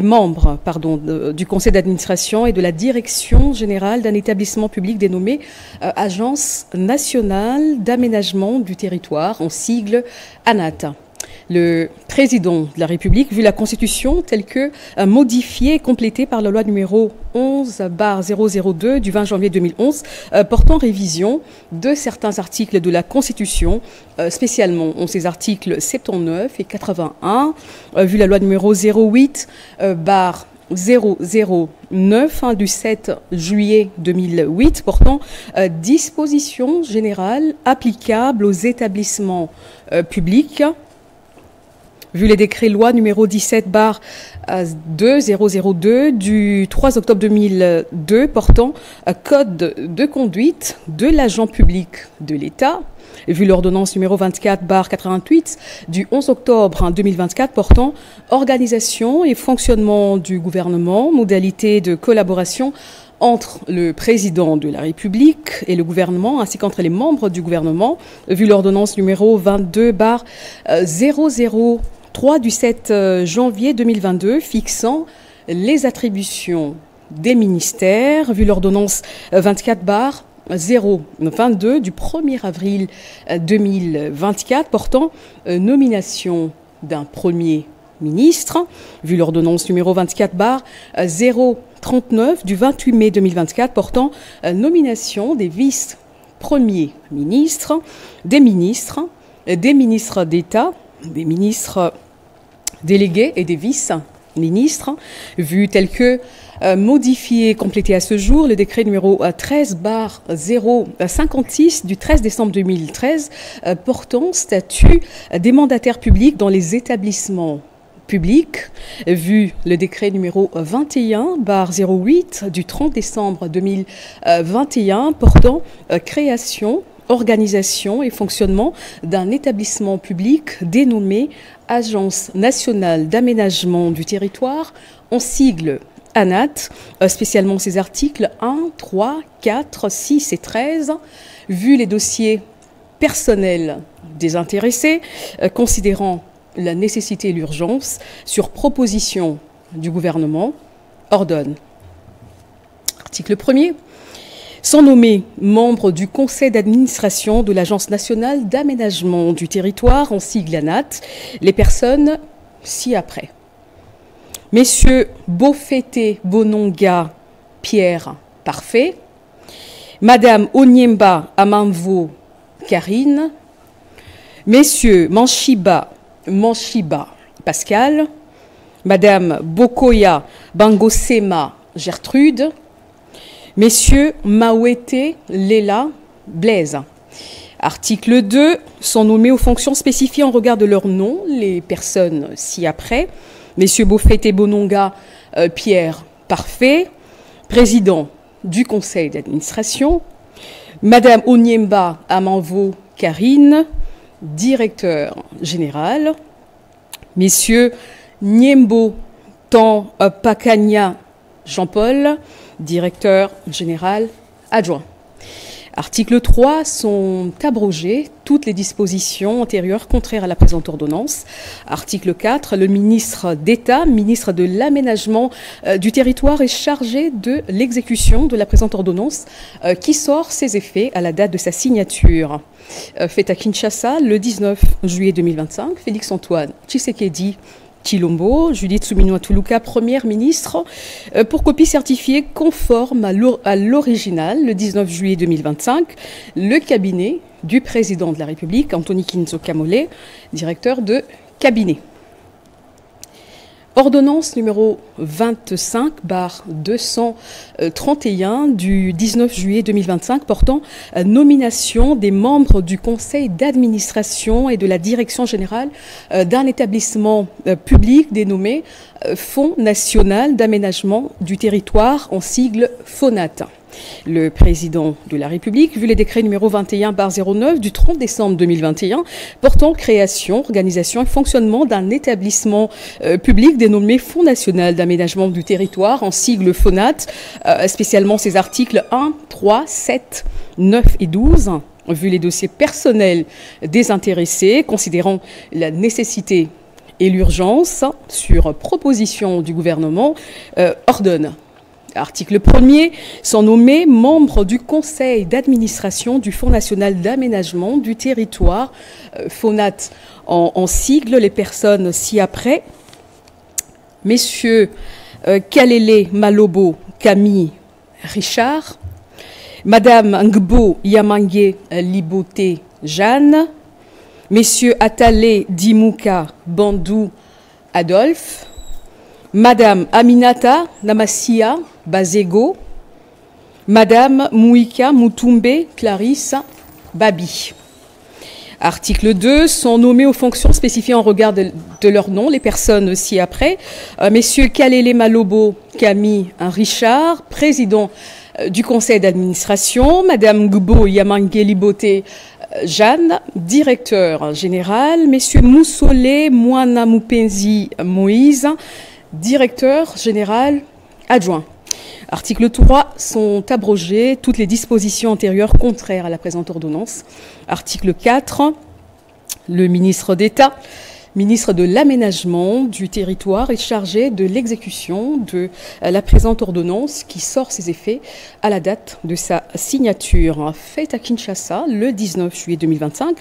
membres du conseil d'administration et de la direction générale d'un établissement public dénommé Agence nationale d'aménagement du territoire, en sigle ANAT. Le président de la République, vu la Constitution telle que modifiée et complétée par la loi numéro 11/002 du 20 janvier 2011 portant révision de certains articles de la Constitution, spécialement ces articles 79 et 81, vu la loi numéro 08/009 du 7 juillet 2008 portant dispositions générales applicables aux établissements publics, vu les décrets loi numéro 17/2002 du 3 octobre 2002 portant code de conduite de l'agent public de l'État, vu l'ordonnance numéro 24/88 du 11 octobre 2024 portant organisation et fonctionnement du gouvernement, modalités de collaboration entre le président de la République et le gouvernement, ainsi qu'entre les membres du gouvernement, vu l'ordonnance numéro 22/003 du 7 janvier 2022 fixant les attributions des ministères, vu l'ordonnance 24/022 du 1er avril 2024 portant nomination d'un premier ministre, vu l'ordonnance numéro 24/039 du 28 mai 2024 portant nomination des vice-premiers ministres, des ministres d'État, des ministres délégués et des vice-ministres, vu tel que modifié et complété à ce jour le décret numéro 13/056 du 13 décembre 2013 portant statut des mandataires publics dans les établissements publics, vu le décret numéro 21/08 du 30 décembre 2021 portant création, organisation et fonctionnement d'un établissement public dénommé Agence nationale d'aménagement du territoire, en sigle ANAT, spécialement ses articles 1, 3, 4, 6 et 13, vu les dossiers personnels des intéressés, considérant la nécessité et l'urgence, sur proposition du gouvernement, ordonne. Article 1er. Sont nommés membres du conseil d'administration de l'Agence nationale d'aménagement du territoire, en sigle ANAT, les personnes ci-après. Messieurs Bofete Bononga Pierre Parfait, Madame Onyemba Amanvo Karine, Messieurs Manshiba Pascal, Madame Bokoya Bangosema Gertrude, Messieurs Mawete Lela Blaise. Article 2. Sont nommés aux fonctions spécifiées en regard de leur nom les personnes ci-après. Messieurs Bofete Bononga Pierre Parfait, président du conseil d'administration. Madame Onyemba Amanvo Karine, directeur général. Messieurs Nyembo Tan Pakania Jean-Paul, directeur général adjoint. Article 3. Sont abrogées toutes les dispositions antérieures contraires à la présente ordonnance. Article 4. Le ministre d'État, ministre de l'Aménagement du territoire, est chargé de l'exécution de la présente ordonnance qui sort ses effets à la date de sa signature. Faite à Kinshasa le 19 juillet 2025, Félix-Antoine Tshisekedi Tshilombo, Judith Suminwa Tuluka, première ministre, pour copie certifiée conforme à l'original le 19 juillet 2025, le cabinet du président de la République, Anthony Kinzo Kamole, directeur de cabinet. Ordonnance numéro 25/231 du 19 juillet 2025 portant nomination des membres du conseil d'administration et de la direction générale d'un établissement public dénommé Fonds national d'aménagement du territoire, en sigle FONAT. Le président de la République, vu les décrets numéro 21/09 du 30 décembre 2021 portant création, organisation et fonctionnement d'un établissement public dénommé Fonds national d'aménagement du territoire, en sigle FONAT, spécialement ses articles 1, 3, 7, 9 et 12, vu les dossiers personnels des intéressés, considérant la nécessité et l'urgence, sur proposition du gouvernement, ordonne. Article 1er, sont nommés membres du conseil d'administration du Fonds national d'aménagement du territoire, FONAT en sigle, les personnes ci-après. Messieurs Kalele Malobo Camille Richard, Madame Ngbo Yamangue Liboté Jeanne, Messieurs Atale Dimouka Bandou Adolphe, Madame Aminata Namasia Bazego, Madame Mouika Moutoumbe Clarisse Babi. Article 2, sont nommés aux fonctions spécifiées en regard de leur nom, les personnes ci-après. Messieurs Kalele Malobo Camille Richard, président du conseil d'administration. Madame Ngbo Yamangue Liboté Jeanne, directeur général. Messieurs Moussole Mouana Moupenzi Moïse, directeur général adjoint. Article 3, sont abrogées toutes les dispositions antérieures contraires à la présente ordonnance. Article 4, le ministre d'État, ministre de l'aménagement du territoire, est chargé de l'exécution de la présente ordonnance qui sort ses effets à la date de sa signature. Faite à Kinshasa le 19 juillet 2025,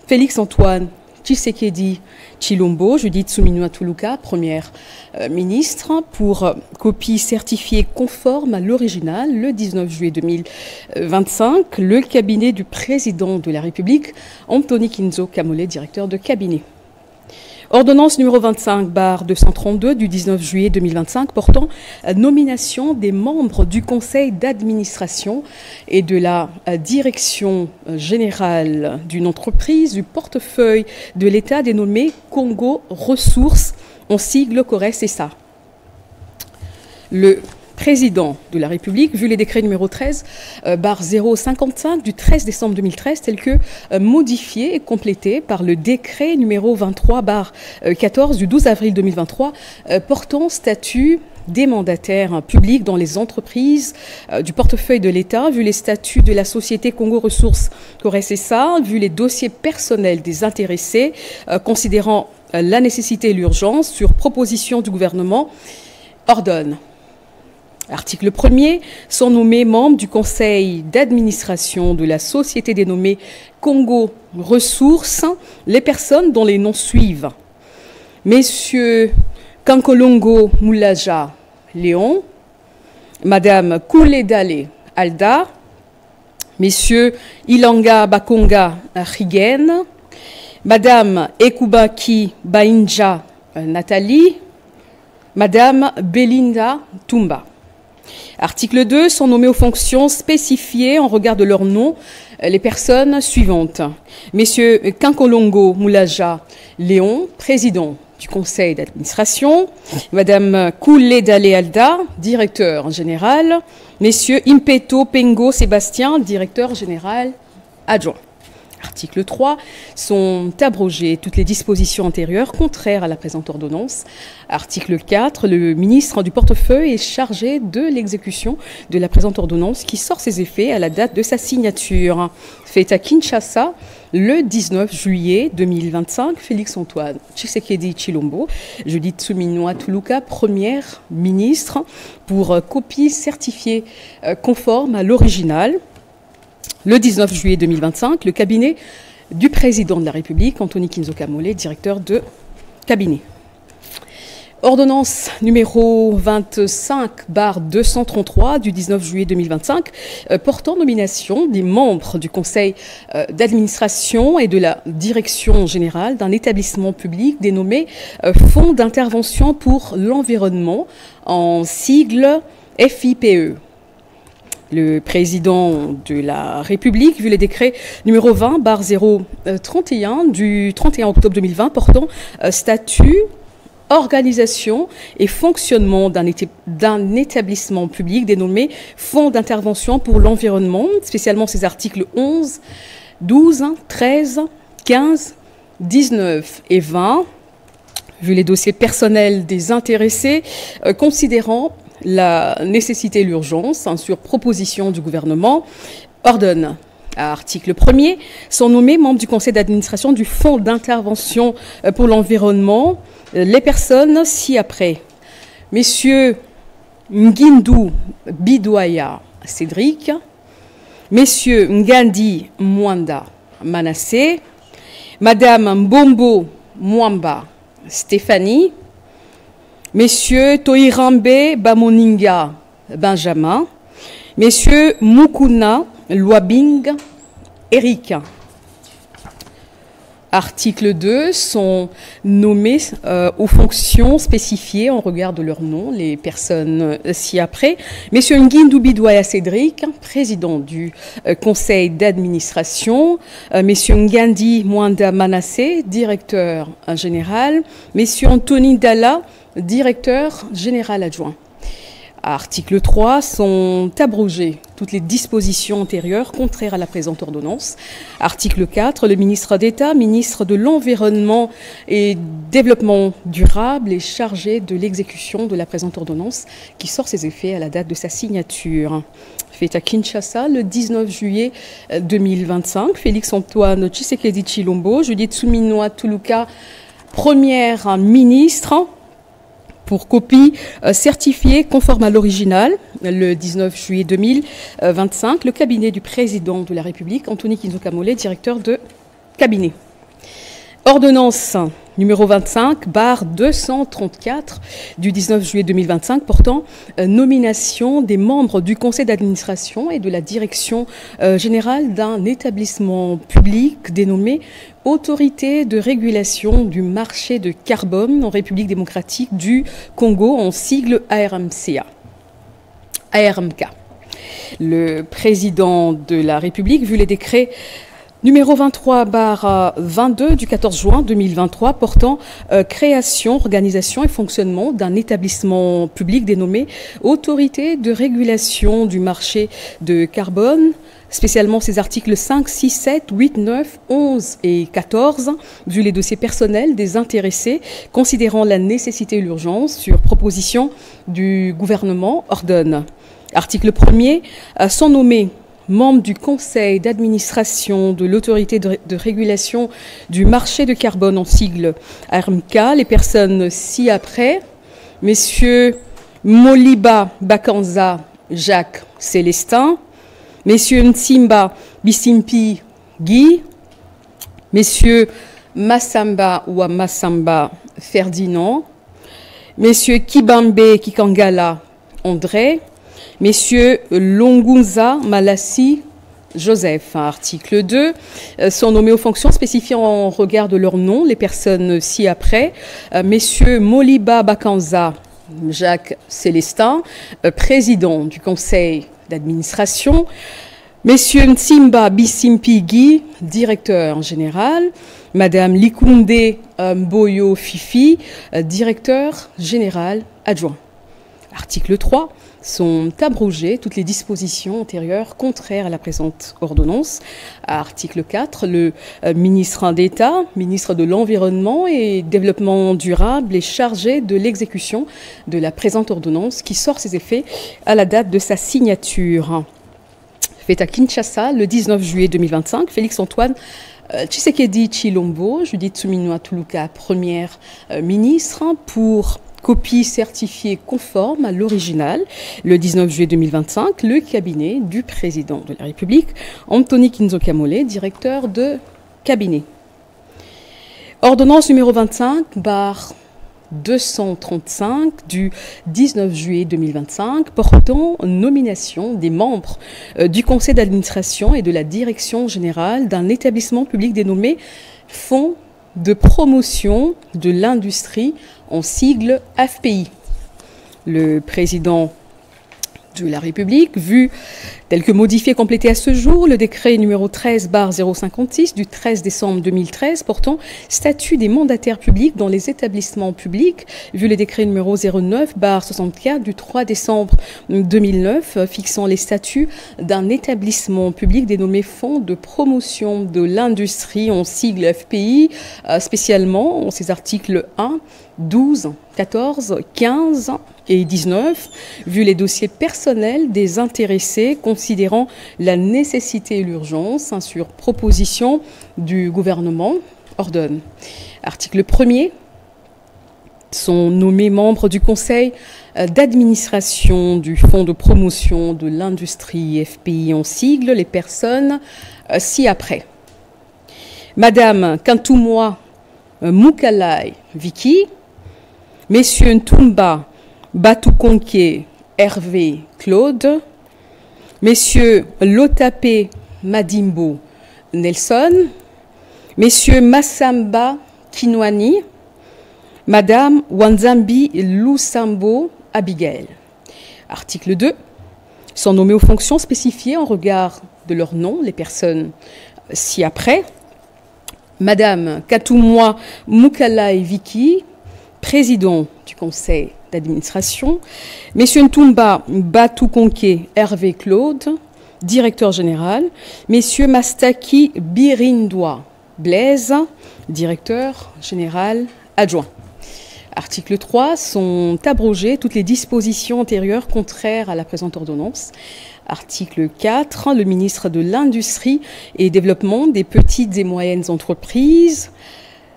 Félix-Antoine Tshisekedi Tshilombo, Judith Suminwa Tuluka, première ministre, pour copie certifiée conforme à l'original le 19 juillet 2025, le cabinet du président de la République, Anthony Kinzo Kamole, directeur de cabinet. Ordonnance numéro 25/232 du 19 juillet 2025 portant nomination des membres du conseil d'administration et de la direction générale d'une entreprise du portefeuille de l'État dénommé Congo Ressources, en sigle CORES-SA. Le président de la République, vu les décrets numéro 13/055 du 13 décembre 2013, tels que modifiés et complétés par le décret numéro 23/14 du 12 avril 2023 portant statut des mandataires publics dans les entreprises du portefeuille de l'État, vu les statuts de la société Congo Ressources CORES-SA, vu les dossiers personnels des intéressés, considérant la nécessité et l'urgence, sur proposition du gouvernement, ordonne. Article 1er, sont nommés membres du conseil d'administration de la société dénommée Congo Ressources les personnes dont les noms suivent. Messieurs Kankolongo Moulaja Léon, Madame Kouledale Alda, Messieurs Ilanga Bakonga Rigen, Madame Ekubaki Bainja Nathalie, Madame Belinda Tumba. Article 2, sont nommés aux fonctions spécifiées en regard de leur nom les personnes suivantes. Messieurs Kankolongo Moulaja Léon, président du conseil d'administration. Madame Kouledale Alda, directeur général. Messieurs Impeto Pengo Sébastien, directeur général adjoint. Article 3, sont abrogées toutes les dispositions antérieures contraires à la présente ordonnance. Article 4, le ministre du portefeuille est chargé de l'exécution de la présente ordonnance qui sort ses effets à la date de sa signature. Fait à Kinshasa le 19 juillet 2025, Félix-Antoine Tshisekedi Tshilombo, Judith Suminwa Tuluka, première ministre, pour copie certifiée conforme à l'original. Le 19 juillet 2025, le cabinet du président de la République, Anthony Kinzo Kamole, directeur de cabinet. Ordonnance numéro 25/233 du 19 juillet 2025 portant nomination des membres du conseil d'administration et de la direction générale d'un établissement public dénommé Fonds d'intervention pour l'environnement, en sigle FIPE. Le président de la République, vu les décrets numéro 20/031 du 31 octobre 2020 portant statut, organisation et fonctionnement d'un établissement public dénommé Fonds d'intervention pour l'environnement, spécialement ses articles 11, 12, 13, 15, 19 et 20, vu les dossiers personnels des intéressés, considérant la nécessité et l'urgence, sur proposition du gouvernement, ordonne. Article 1er, sont nommés membres du conseil d'administration du Fonds d'intervention pour l'environnement les personnes ci-après. Messieurs Ngindou Bidwaya Cédric, Messieurs Ngandi Mwanda Manassé, Madame Mbombo Mwamba Stéphanie, Messieurs Toirambe Bamoninga Benjamin, Messieurs Mukuna Luabing Eric. Article 2, sont nommés aux fonctions spécifiées, on regarde leur nom, les personnes ci-après. Messieurs Ngindou Bidwaya Cédric, président du conseil d'administration. Messieurs Ngandi Mwanda Manassé, directeur général. Messieurs Anthony Dalla, directeur général adjoint. Article 3, sont abrogées toutes les dispositions antérieures contraires à la présente ordonnance. Article 4, le ministre d'État, ministre de l'Environnement et Développement durable est chargé de l'exécution de la présente ordonnance qui sort ses effets à la date de sa signature. Fait à Kinshasa le 19 juillet 2025. Félix-Antoine Tshisekedi Tshilombo, Judith Suminwa Tuluka, première ministre, pour copie certifiée conforme à l'original, le 19 juillet 2025, le cabinet du président de la République, Anthony Kinzoka Mollet, directeur de cabinet. Ordonnance numéro 25/234 du 19 juillet 2025 portant nomination des membres du conseil d'administration et de la direction générale d'un établissement public dénommé Autorité de régulation du marché de carbone en République démocratique du Congo, en sigle ARMK. Le président de la République, vu les décrets numéro 23/22 du 14 juin 2023 portant création, organisation et fonctionnement d'un établissement public dénommé Autorité de régulation du marché de carbone, spécialement ces articles 5, 6, 7, 8, 9, 11 et 14, vu les dossiers personnels des intéressés, considérant la nécessité et l'urgence, sur proposition du gouvernement, ordonne. Article 1er, sont nommés membres du conseil d'administration de l'autorité de régulation du marché de carbone, en sigle ARMK, les personnes ci-après, messieurs Moliba Bakanza Jacques Célestin, messieurs Nsimba Bisimpi Guy, messieurs Massamba ou Massamba Ferdinand, messieurs Kibambe Kikangala André, messieurs Longunza Malassi Joseph. Article 2, sont nommés aux fonctions spécifiées en regard de leur nom, les personnes ci-après, messieurs Moliba Bakanza Jacques Célestin, président du conseil d'administration, messieurs Nsimba Bisimpi Guy, directeur général, madame Likunde Mboyo Fifi, directeur général adjoint. Article 3, sont abrogées toutes les dispositions antérieures contraires à la présente ordonnance. Article 4, le ministre d'État, ministre de l'Environnement et Développement durable est chargé de l'exécution de la présente ordonnance qui sort ses effets à la date de sa signature. Fait à Kinshasa le 19 juillet 2025, Félix-Antoine Tshisekedi Tshilombo, Judith Suminwa Tuluka, première ministre, pour copie certifiée conforme à l'original, le 19 juillet 2025, le cabinet du président de la République, Anthony Kinzoka Mollet, directeur de cabinet. Ordonnance numéro 25/235 du 19 juillet 2025 portant nomination des membres du conseil d'administration et de la direction générale d'un établissement public dénommé Fonds de promotion de l'industrie, en sigle FPI. Le président de la République, vu tel que modifié et complété à ce jour, le décret numéro 13/056 du 13 décembre 2013 portant statut des mandataires publics dans les établissements publics, vu le décret numéro 09/64 du 3 décembre 2009 fixant les statuts d'un établissement public dénommé Fonds de promotion de l'industrie, en sigle FPI, spécialement en ses articles 1, 12, 14, 15 et 19, vu les dossiers personnels des intéressés considérant la nécessité et l'urgence, sur proposition du gouvernement, ordonne. Article 1er, sont nommés membres du conseil d'administration du Fonds de promotion de l'industrie FPI en sigle les personnes ci-après. Madame Kantoumwa Moukalai Vicky, Messieurs Ntumba Batukonke Hervé Claude, Messieurs Lotape Madimbo Nelson, Messieurs Massamba Kinwani, Madame Wanzambi Lusambo Abigail. Article 2. Sont nommés aux fonctions spécifiées en regard de leur nom les personnes ci-après. Madame Katoumwa Moukalai Vicky, président du conseil d'administration. Messieurs Ntumba Batukonke Hervé Claude, directeur général. Messieurs Mastaki Birindwa Blaise, directeur général adjoint. Article 3. Sont abrogées toutes les dispositions antérieures contraires à la présente ordonnance. Article 4. Le ministre de l'Industrie et Développement des petites et moyennes entreprises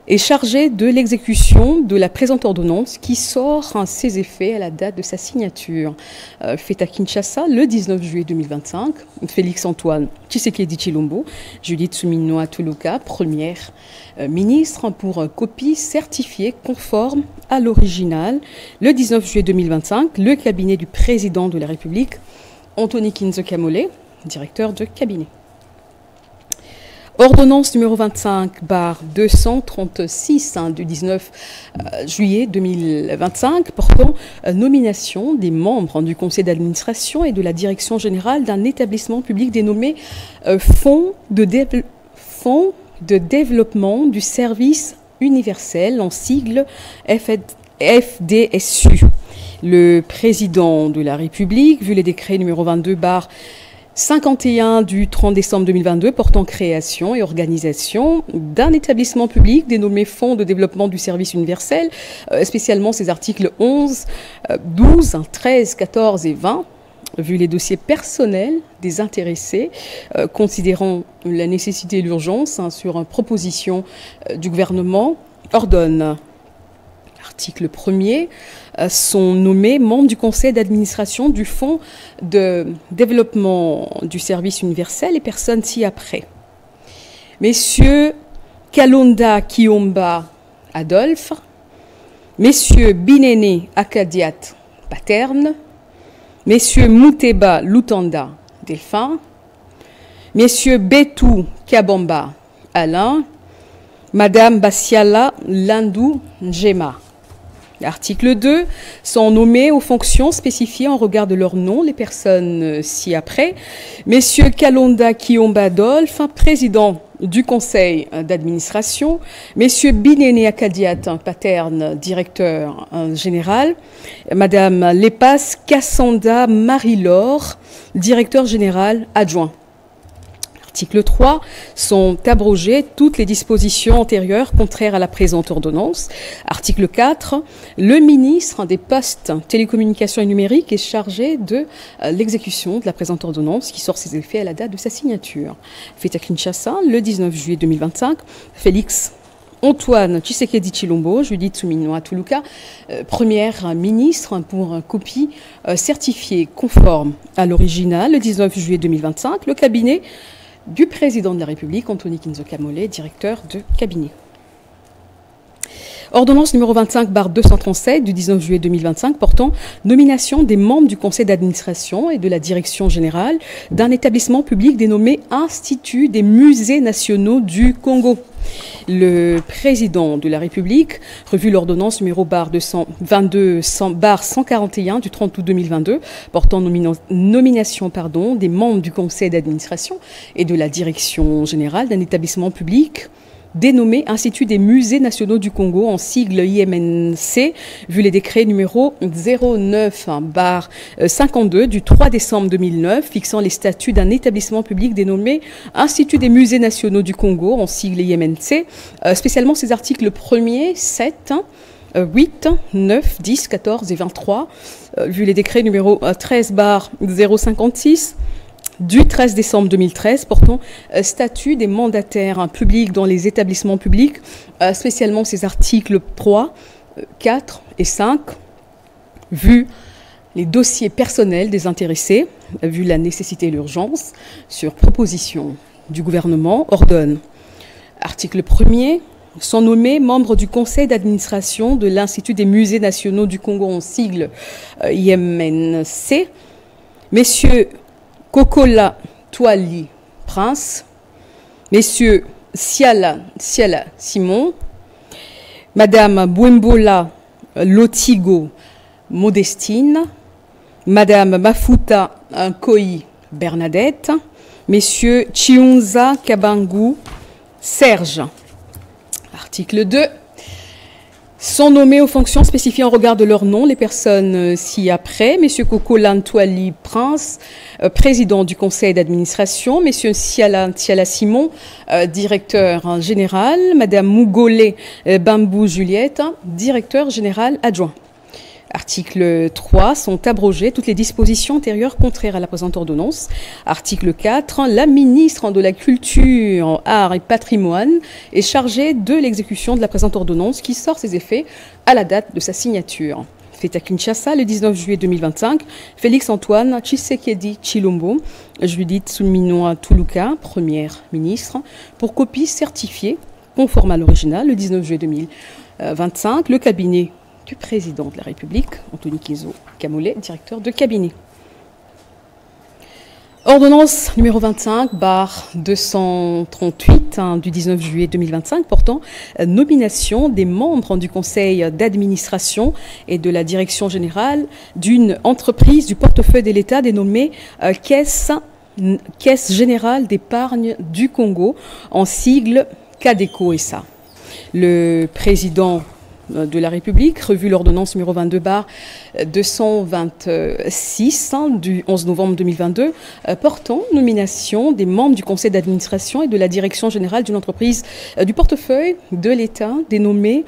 est chargé de l'exécution de la présente ordonnance qui sort ses effets à la date de sa signature. Fait à Kinshasa le 19 juillet 2025. Félix-Antoine Tshisekedi Tshilombo, Judith Suminwa Tuluka, première ministre, pour copie certifiée conforme à l'original. Le 19 juillet 2025, le cabinet du président de la République, Anthony Kinzo Kamole, directeur de cabinet. Ordonnance numéro 25/236 du 19 juillet 2025 portant nomination des membres du conseil d'administration et de la direction générale d'un établissement public dénommé Fonds de développement du service universel, en sigle FDSU. Le président de la République, vu les décrets numéro 22/51 du 30 décembre 2022 portant création et organisation d'un établissement public dénommé Fonds de développement du service universel, spécialement ses articles 11, 12, 13, 14 et 20, vu les dossiers personnels des intéressés, considérant la nécessité et l'urgence, sur proposition du gouvernement, ordonne. Article 1er, sont nommés membres du conseil d'administration du Fonds de développement du service universel les personnes ci-après. Messieurs Kalonda Kiomba Adolphe, Messieurs Binene Akadiat Paterne, Messieurs Mouteba Lutanda Delphin, Messieurs Betou Kabamba Alain, Madame Bassiala Landou Njema. Article 2. Sont nommés aux fonctions spécifiées en regard de leur nom les personnes ci-après. Messieurs Kalonda Kiomba Adolphe, président du conseil d'administration. Messieurs Binene Akadiat Paterne, directeur général. Madame Lepas Kassanda Marie-Laure, directeur général adjoint. Article 3. Sont abrogées toutes les dispositions antérieures contraires à la présente ordonnance. Article 4. Le ministre des Postes, Télécommunications et Numériques est chargé de l'exécution de la présente ordonnance qui sort ses effets à la date de sa signature. Fait à Kinshasa le 19 juillet 2025. Félix Antoine Tshisekedi Tshilombo, Judith Suminwa Tuluka, première ministre, pour copie certifiée conforme à l'original le 19 juillet 2025. Le cabinet du président de la République, Anthony Kinzo Kamole, directeur de cabinet. Ordonnance numéro 25/237 du 19 juillet 2025 portant nomination des membres du conseil d'administration et de la direction générale d'un établissement public dénommé Institut des musées nationaux du Congo. Le président de la République, revu l'ordonnance numéro 22/141 du 30 août 2022, portant nomination des membres du conseil d'administration et de la direction générale d'un établissement public dénommé Institut des musées nationaux du Congo, en sigle IMNC, vu les décrets numéro 09/52 du 3 décembre 2009, fixant les statuts d'un établissement public dénommé Institut des musées nationaux du Congo, en sigle IMNC, spécialement ses articles 1er, 7, 8, 9, 10, 14 et 23, vu les décrets numéro 13/056 du 13 décembre 2013 portant statut des mandataires publics dans les établissements publics, spécialement ces articles 3, 4 et 5, vu les dossiers personnels des intéressés, vu la nécessité et l'urgence, sur proposition du gouvernement, ordonne. Article 1er, sont nommés membres du conseil d'administration de l'Institut des musées nationaux du Congo en sigle IMNC, messieurs Kokola Twali Prince, messieurs Siala Simon, madame Bwembola Lotigo Modestine, madame Mafuta Nkoi Bernadette, messieurs Chiunza Kabangu Serge. Article 2. Sont nommés aux fonctions spécifiées en regard de leur nom les personnes ci-après. Messieurs Kokola Ntwali Prince, président du conseil d'administration. Messieurs Siala Simon, directeur général. Madame Mougolé Bambou Juliette, directeur général adjoint. Article 3. Sont abrogées toutes les dispositions antérieures contraires à la présente ordonnance. Article 4. La ministre de la Culture, Arts et Patrimoine est chargée de l'exécution de la présente ordonnance qui sort ses effets à la date de sa signature. Fait à Kinshasa le 19 juillet 2025, Félix-Antoine Tshisekedi Tshilombo, Judith Suminwa Tuluka, première ministre, pour copie certifiée, conforme à l'original, le 19 juillet 2025, le cabinet du président de la République, Anthony Kinzo Kamole, directeur de cabinet. Ordonnance numéro 25/238 du 19 juillet 2025 portant nomination des membres du conseil d'administration et de la direction générale d'une entreprise du portefeuille de l'État dénommée Caisse générale d'épargne du Congo, en sigle CADECO SA. Le président de la République, revue l'ordonnance numéro 22/226 du 11 novembre 2022, portant nomination des membres du conseil d'administration et de la direction générale d'une entreprise du portefeuille de l'État dénommée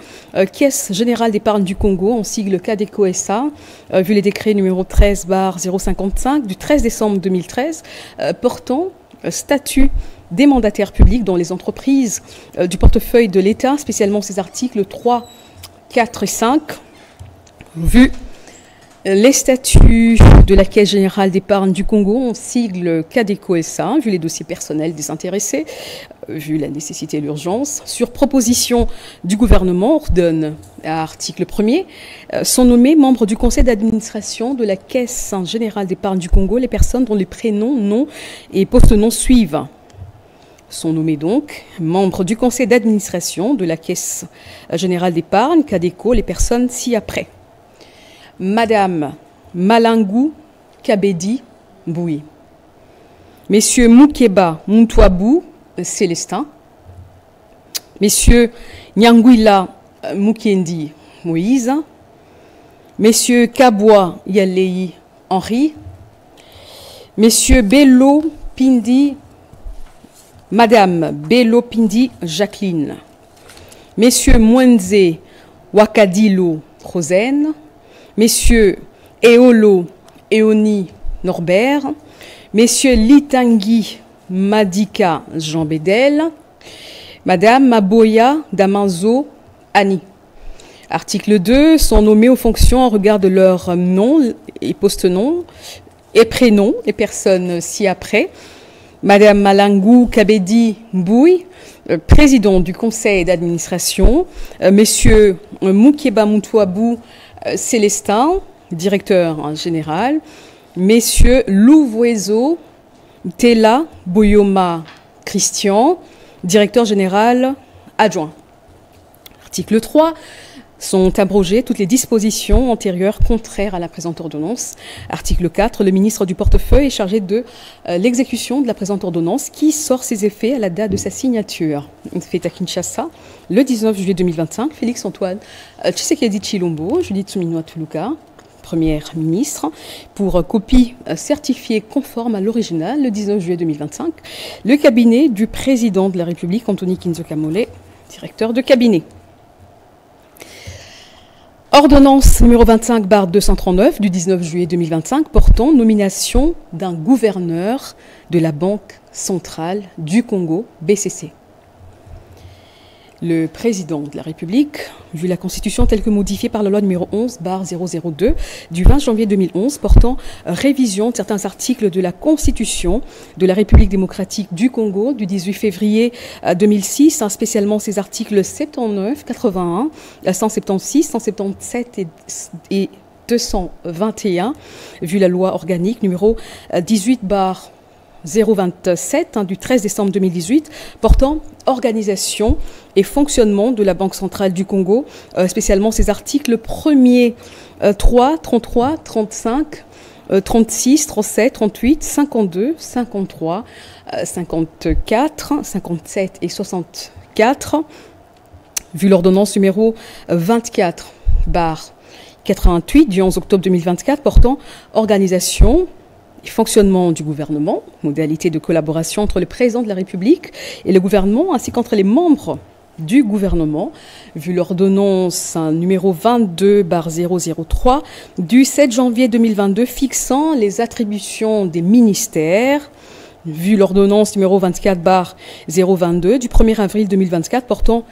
Caisse générale d'épargne du Congo, en sigle CADECO SA, vu les décrets numéro 13/055 du 13 décembre 2013, portant statut des mandataires publics dans les entreprises du portefeuille de l'État, spécialement ces articles 3, 4 et 5, vu les statuts de la Caisse générale d'épargne du Congo, en sigle CADECO SA, vu les dossiers personnels des intéressés, vu la nécessité et l'urgence, sur proposition du gouvernement, ordonne, à article 1er, sont nommés membres du conseil d'administration de la Caisse générale d'épargne du Congo les personnes dont les prénoms, noms et post-noms suivent. Sont nommés donc membres du conseil d'administration de la Caisse générale d'épargne, CADECO, les personnes ci-après. Madame Malangou Kabedi Boui. Messieurs Moukeba Muntwabou Célestin. Messieurs Nyangwila Mukendi Moïse. Messieurs Kabwa Yalei Henri. Messieurs Bello Pindi Madame Bello Pindi Jacqueline, Messieurs Mwenze Wakadilo Rosen, Messieurs Eolo Eoni Norbert, Messieurs Litangui Madika Jean Bédel, Madame Maboya Damanzo Annie. Article 2. Sont nommés aux fonctions en regard de leur nom et post-nom et prénom, les personnes ci-après. Madame Malangou Kabedi Mbouy, président du conseil d'administration. Messieurs Moukeba Muntwabou Célestin, directeur général. Messieurs Louvoiseau Tela Boyoma Christian, directeur général adjoint. Article 3. Sont abrogées toutes les dispositions antérieures contraires à la présente ordonnance. Article 4. Le ministre du portefeuille est chargé de l'exécution de la présente ordonnance qui sort ses effets à la date de sa signature. Fait à Kinshasa le 19 juillet 2025. Félix-Antoine Tshisekedi Tshilombo, Judith Suminwa Tuluka, première ministre, pour copie certifiée conforme à l'original le 19 juillet 2025. Le cabinet du président de la République, Anthony Kinzo Kamole, directeur de cabinet. Ordonnance numéro 25/239 du 19 juillet 2025 portant nomination d'un gouverneur de la Banque centrale du Congo, BCC. Le président de la République, vu la Constitution telle que modifiée par la loi numéro 11/002 du 20 janvier 2011 portant révision de certains articles de la Constitution de la République démocratique du Congo du 18 février 2006, spécialement ses articles 79, 81, 176, 177 et 221, vu la loi organique numéro 18/027 du 13 décembre 2018 portant organisation et fonctionnement de la Banque centrale du Congo, spécialement ses articles 1er 3, 33, 35, 36, 37, 38, 52, 53, 54, 57 et 64, vu l'ordonnance numéro 24/88 du 11 octobre 2024 portant organisation et fonctionnement du gouvernement, modalité de collaboration entre le président de la République et le gouvernement, ainsi qu'entre les membres du gouvernement, vu l'ordonnance numéro 22/003 du 7 janvier 2022 fixant les attributions des ministères, vu l'ordonnance numéro 24/022 du 1er avril 2024 portant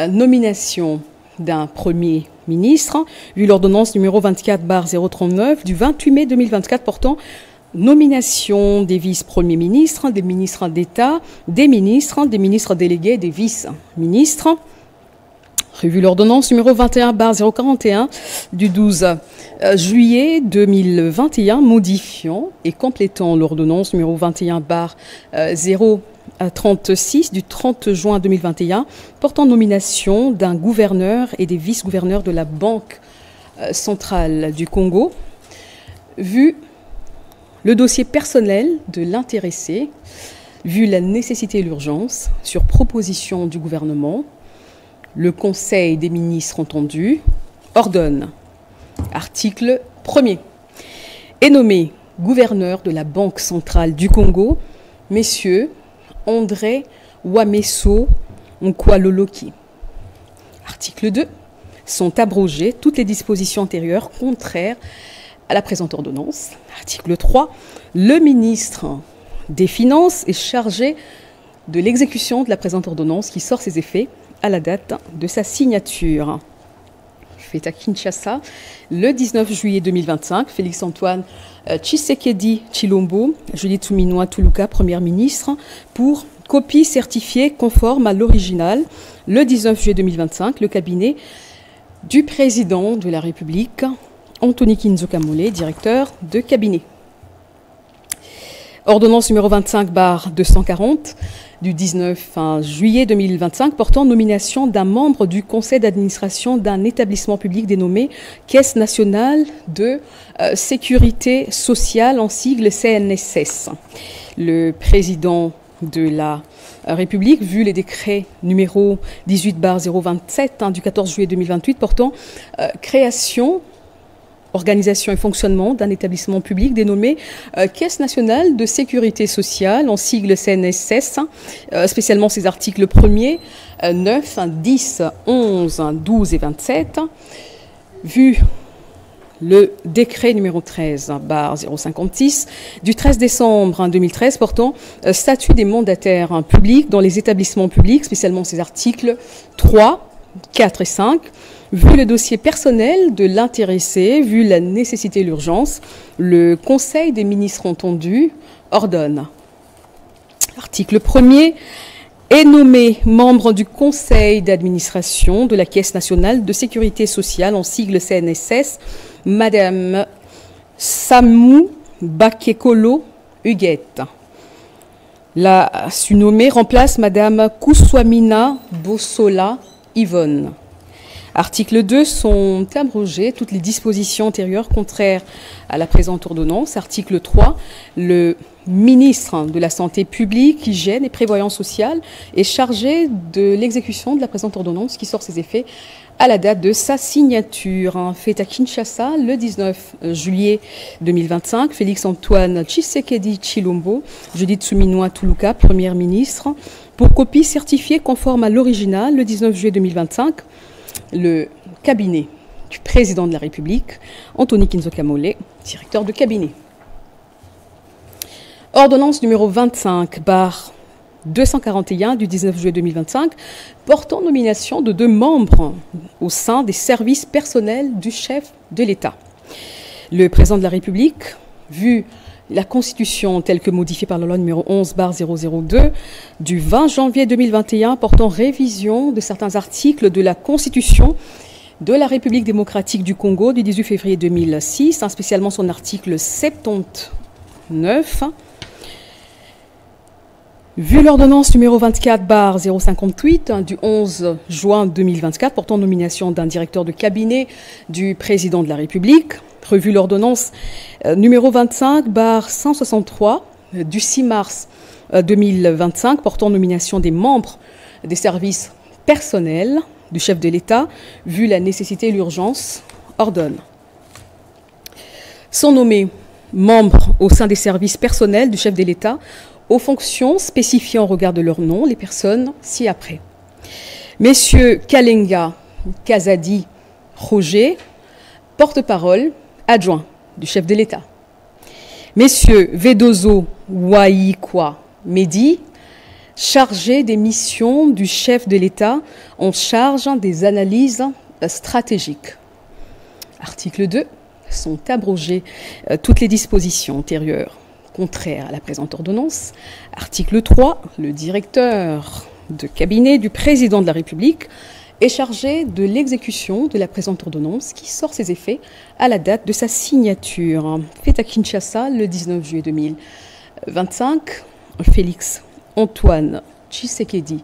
nomination d'un Premier ministre, vu l'ordonnance numéro 24/039 du 28 mai 2024 portant nomination des vice-premiers ministres, des ministres d'État, des ministres délégués, des vice-ministres. Revu l'ordonnance numéro 21/041 du 12 juillet 2021 modifiant et complétant l'ordonnance numéro 21/036 du 30 juin 2021 portant nomination d'un gouverneur et des vice-gouverneurs de la Banque centrale du Congo. Vu le dossier personnel de l'intéressé, vu la nécessité et l'urgence, sur proposition du gouvernement, le Conseil des ministres entendu ordonne, article 1er, est nommé gouverneur de la Banque centrale du Congo, messieurs André Wameso Nkwaloloki. Article 2, sont abrogées toutes les dispositions antérieures contraires à la présente ordonnance. Article 3, le ministre des Finances est chargé de l'exécution de la présente ordonnance qui sort ses effets à la date de sa signature. Fait à Kinshasa, le 19 juillet 2025, Félix-Antoine Tshisekedi Tshilombo, Judith Suminwa Tuluka, Première ministre, pour copie certifiée conforme à l'original. Le 19 juillet 2025, le cabinet du président de la République, Anthony Kinzoka Mollet, directeur de cabinet. Ordonnance numéro 25/240 du 19 juillet 2025 portant nomination d'un membre du conseil d'administration d'un établissement public dénommé Caisse nationale de sécurité sociale, en sigle CNSS. Le président de la République, vu les décrets numéro 18/027 du 14 juillet 2028 portant création, organisation et fonctionnement d'un établissement public dénommé Caisse nationale de sécurité sociale, en sigle CNSS, spécialement ses articles 1er, 9, 10, 11, 12 et 27, vu le décret numéro 13/056 du 13 décembre 2013 portant statut des mandataires publics dans les établissements publics, spécialement ses articles 3, 4 et 5, vu le dossier personnel de l'intéressé, vu la nécessité et l'urgence, le Conseil des ministres entendu ordonne. Article 1er, est nommé membre du conseil d'administration de la Caisse nationale de sécurité sociale, en sigle CNSS, Madame Samou Bakekolo Huguette. La surnommée remplace Madame Kouswamina Bossola Yvonne. Article 2, sont abrogées toutes les dispositions antérieures contraires à la présente ordonnance. Article 3, le ministre de la Santé publique, Hygiène et Prévoyance sociale est chargé de l'exécution de la présente ordonnance qui sort ses effets à la date de sa signature. Fait à Kinshasa le 19 juillet 2025, Félix-Antoine Tshisekedi Tshilombo, Judith Suminwa Tuluka, Première ministre, pour copie certifiée conforme à l'original le 19 juillet 2025. Le cabinet du président de la République, Anthony Kinzoka Mollé, directeur de cabinet. Ordonnance numéro 25/241 du 19 juillet 2025 portant nomination de 2 membres au sein des services personnels du chef de l'État. Le président de la République, vu la Constitution telle que modifiée par la loi numéro 11/002 du 20 janvier 2021 portant révision de certains articles de la Constitution de la République démocratique du Congo du 18 février 2006, spécialement son article 79. Vu l'ordonnance numéro 24/058 du 11 juin 2024 portant nomination d'un directeur de cabinet du président de la République, revu l'ordonnance numéro 25/163 du 6 mars 2025 portant nomination des membres des services personnels du chef de l'État, vu la nécessité et l'urgence, ordonne. Sont nommés membres au sein des services personnels du chef de l'État aux fonctions spécifiées en regard de leur nom, les personnes ci-après. Messieurs Kalenga Kazadi Roger, porte-parole adjoint du chef de l'État. Messieurs Vedozo Waikwa Mehdi, chargé des missions du chef de l'État en charge des analyses stratégiques. Article 2. Sont abrogées toutes les dispositions antérieures contraires à la présente ordonnance. Article 3. Le directeur de cabinet du président de la République est chargé de l'exécution de la présente ordonnance qui sort ses effets à la date de sa signature. Fait à Kinshasa le 19 juillet 2025. Félix Antoine Tshisekedi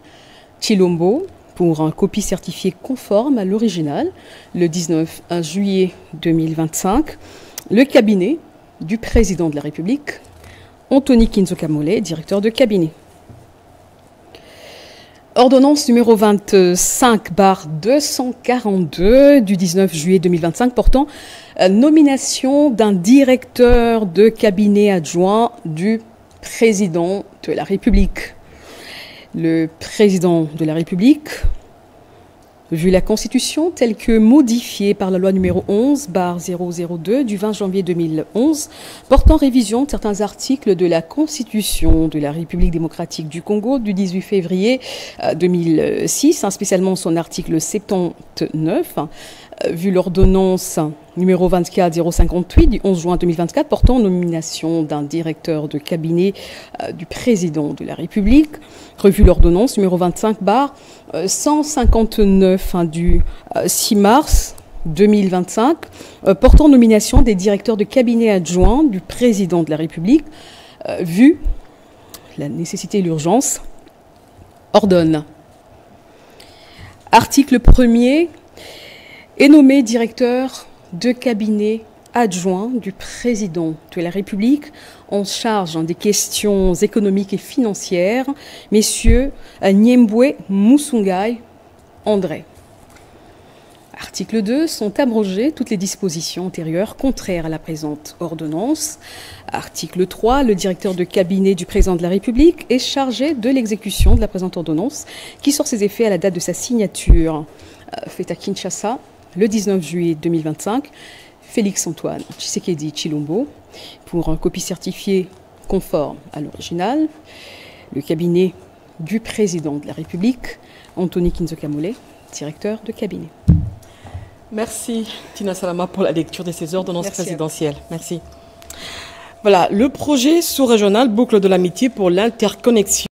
Tshilombo pour un copie certifiée conforme à l'original le 19 juillet 2025. Le cabinet du président de la République, Anthony Kinzoka Mollé, directeur de cabinet. Ordonnance numéro 25/242 du 19 juillet 2025 portant nomination d'un directeur de cabinet adjoint du président de la République. Le président de la République, vu la Constitution telle que modifiée par la loi numéro 11/002 du 20 janvier 2011, portant révision de certains articles de la Constitution de la République démocratique du Congo du 18 février 2006, spécialement son article 79, vu l'ordonnance numéro 24058 du 11 juin 2024 portant nomination d'un directeur de cabinet du président de la République, revu l'ordonnance numéro 25/159 du 6 mars 2025 portant nomination des directeurs de cabinet adjoints du président de la République, vu la nécessité et l'urgence, ordonne. Article 1er est nommé directeur de cabinet adjoint du président de la République en charge des questions économiques et financières, messieurs Nyembwe Musungai André. Article 2. Sont abrogées toutes les dispositions antérieures contraires à la présente ordonnance. Article 3. Le directeur de cabinet du président de la République est chargé de l'exécution de la présente ordonnance qui sort ses effets à la date de sa signature. Fait à Kinshasa le 19 juillet 2025. Félix Antoine Tshisekedi Tshilombo pour un copie certifiée conforme à l'original. Le cabinet du président de la République, Anthony Kinzoka Mollé, directeur de cabinet. Merci Tina Salama pour la lecture de ces ordonnances présidentielles. Merci. Voilà, le projet sous-régional Boucle de l'amitié pour l'interconnexion.